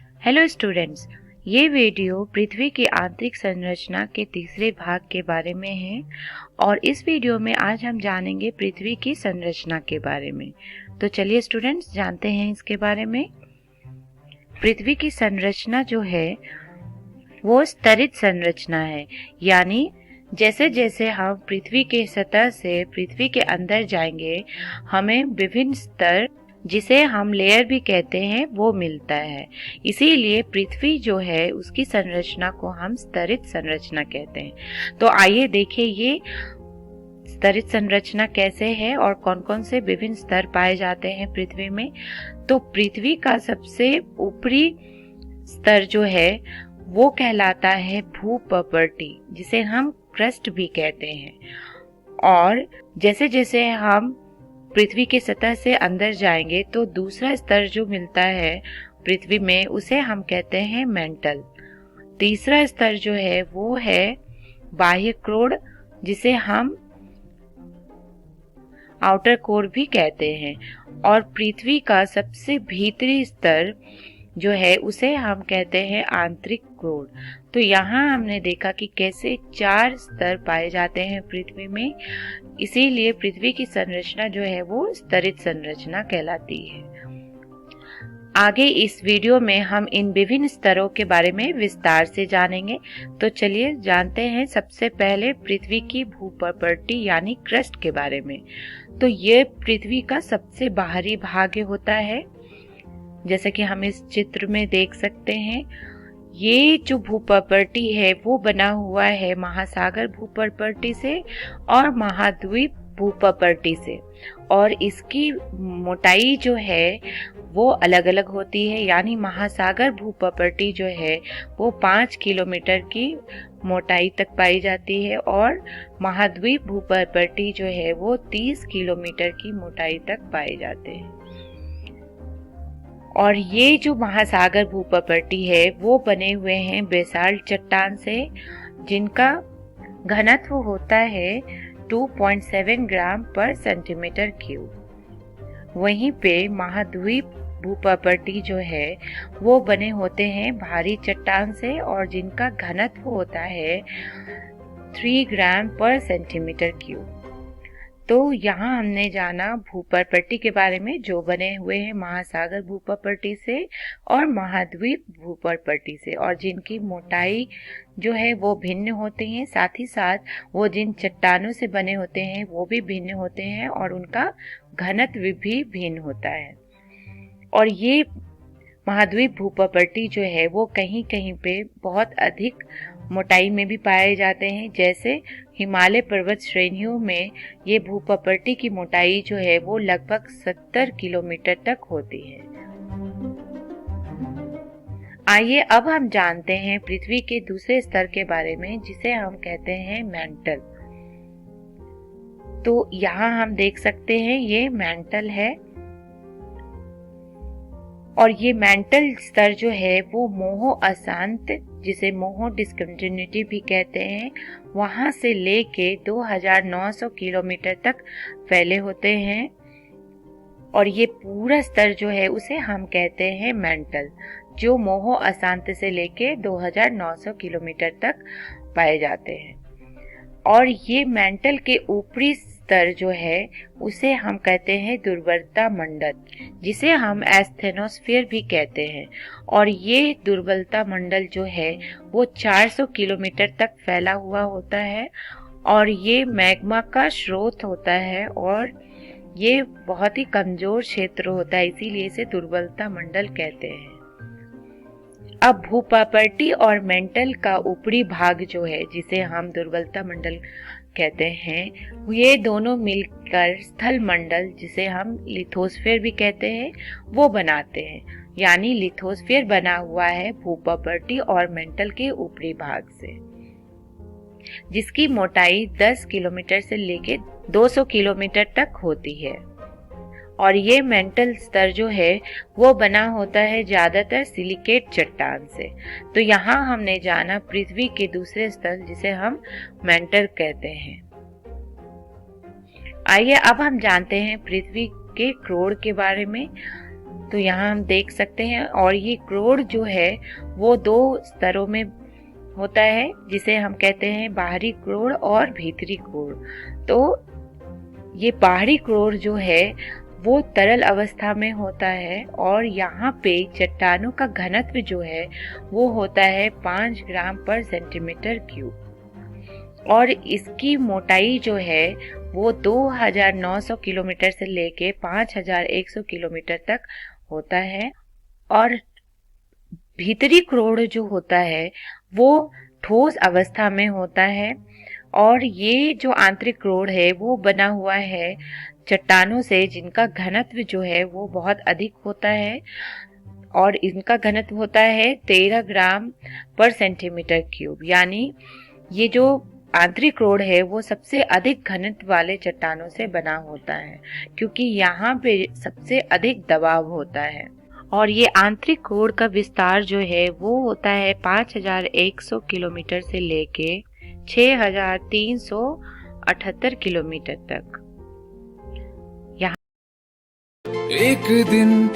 Hello students, ये video पृथ्वी की आंतरिक संरचना के तीसरे भाग के बारे में है और इस वीडियो में आज हम जानेंगे पृथ्वी की संरचना के बारे में। तो चलिए स्टूडेंट्स जानते हैं इसके बारे में। पृथ्वी की संरचना जो है वो स्तरित संरचना है, यानी जैसे जैसे हम पृथ्वी के सतह से पृथ्वी के अंदर जाएंगे हमें विभिन्न स्तर, जिसे हम लेयर भी कहते हैं, वो मिलता है। इसीलिए पृथ्वी जो है उसकी संरचना को हम स्तरित संरचना कहते हैं। तो आइए देखिए ये स्तरित संरचना कैसे है और कौन कौन से विभिन्न स्तर पाए जाते हैं पृथ्वी में। तो पृथ्वी का सबसे ऊपरी स्तर जो है वो कहलाता है भूपर्पटी, जिसे हम क्रस्ट भी कहते हैं। और जैसे जैसे हम पृथ्वी के सतह से अंदर जाएंगे तो दूसरा स्तर जो मिलता है पृथ्वी में उसे हम कहते हैं मेंटल। तीसरा स्तर जो है वो है बाह्य कोर, जिसे हम आउटर कोर भी कहते हैं। और पृथ्वी का सबसे भीतरी स्तर जो है उसे हम कहते हैं आंतरिक कोर। तो यहाँ हमने देखा कि कैसे 4 स्तर पाए जाते हैं पृथ्वी में, इसीलिए पृथ्वी की संरचना जो है वो स्तरित संरचना कहलाती है। आगे इस वीडियो में हम इन विभिन्न स्तरों के बारे में विस्तार से जानेंगे। तो चलिए जानते हैं सबसे पहले पृथ्वी की भूपर्पटी यानी क्रस्ट के बारे में। तो ये पृथ्वी का सबसे बाहरी भाग होता है, जैसे कि हम इस चित्र में देख सकते हैं। ये जो भूपर्पटी है वो बना हुआ है महासागर भूपर्पटी से और महाद्वीप भूपर्पटी से, और इसकी मोटाई जो है वो अलग अलग होती है। यानी महासागर भूपर्पटी जो है वो 5 किलोमीटर की मोटाई तक पाई जाती है और महाद्वीप भूपर्पटी जो है वो 30 किलोमीटर की मोटाई तक पाए जाते हैं। और ये जो महासागर भूपर्पटी है वो बने हुए हैं बेसाल्ट चट्टान से, जिनका घनत्व होता है 2.7 ग्राम पर सेंटीमीटर क्यूब। वहीं पे महाद्वीप भूपर्पटी जो है वो बने होते हैं भारी चट्टान से और जिनका घनत्व होता है 3 ग्राम पर सेंटीमीटर क्यूब। तो यहाँ हमने जाना भूपर्पटी के बारे में, जो बने हुए हैं महासागर भूपर्पटी से और महाद्वीप भूपर्पटी से, और जिनकी मोटाई जो है वो भिन्न होती है। साथ ही साथ वो जिन चट्टानों से बने होते हैं वो भी भिन्न होते हैं और उनका घनत्व भी भिन्न होता है। और ये महाद्वीप भूपर्पटी जो है वो कहीं कहीं पे बहुत अधिक मोटाई में भी पाए जाते हैं। जैसे हिमालय पर्वत श्रेणियों में ये भूपर्पटी की मोटाई जो है वो लगभग 70 किलोमीटर तक होती है। आइए अब हम जानते हैं पृथ्वी के दूसरे स्तर के बारे में, जिसे हम कहते हैं मेंटल। तो यहाँ हम देख सकते हैं ये मेंटल है, और ये मेंटल स्तर जो है वो मोहो अशांत, जिसे मोहो डिस्कंटिन्यूटी भी कहते हैं, वहां से लेके 2900 किलोमीटर तक फैले होते हैं। और ये पूरा स्तर जो है उसे हम कहते हैं मेंटल, जो मोहो अशांत से लेके 2900 किलोमीटर तक पाए जाते हैं। और ये मेंटल के ऊपरी स्तर जो है उसे हम कहते हैं दुर्बलता मंडल, जिसे हम एस्थेनोस्फीयर भी कहते हैं। और ये दुर्बलता मंडल जो है वो 400 किलोमीटर तक फैला हुआ होता है और ये मैग्मा का स्रोत होता है और ये बहुत ही कमजोर क्षेत्र होता है, इसीलिए इसे दुर्बलता मंडल कहते हैं। अब भूपर्पटी और मेंटल का ऊपरी भाग जो है, जिसे हम दुर्बलता मंडल कहते हैं, ये दोनों मिलकर स्थल मंडल, जिसे हम लिथोस्फीयर भी कहते हैं, वो बनाते हैं। यानी लिथोस्फीयर बना हुआ है भूपर्पटी और मेंटल के ऊपरी भाग से, जिसकी मोटाई 10 किलोमीटर से लेके 200 किलोमीटर तक होती है। और ये मेंटल स्तर जो है वो बना होता है ज्यादातर सिलिकेट चट्टान से। तो यहाँ हमने जाना पृथ्वी के दूसरे स्तर, जिसे हम मेंटल कहते हैं। आइए अब हम जानते हैं पृथ्वी के क्रोड़ के बारे में। तो यहाँ हम देख सकते हैं। और ये क्रोड़ जो है वो 2 स्तरों में होता है, जिसे हम कहते हैं बाहरी क्रोड़ और भीतरी क्रोड़। तो ये बाहरी क्रोड़ जो है वो तरल अवस्था में होता है और यहाँ पे चट्टानों का घनत्व जो है वो होता है 5 ग्राम पर सेंटीमीटर क्यूब। और इसकी मोटाई जो है वो 2900 किलोमीटर से लेके 5100 किलोमीटर तक होता है। और भीतरी क्रोड़ जो होता है वो ठोस अवस्था में होता है। और ये जो आंतरिक क्रोड़ है वो बना हुआ है चट्टानों से, जिनका घनत्व जो है वो बहुत अधिक होता है। और इनका घनत्व होता है 13 ग्राम पर सेंटीमीटर क्यूब। यानी ये जो आंतरिक क्रोड़ है वो सबसे अधिक घनत्व वाले चट्टानों से बना होता है, क्योंकि यहाँ पे सबसे अधिक दबाव होता है। और ये आंतरिक क्रोड़ का विस्तार जो है वो होता है 5100 किलोमीटर से लेके 6378 किलोमीटर तक। एक दिन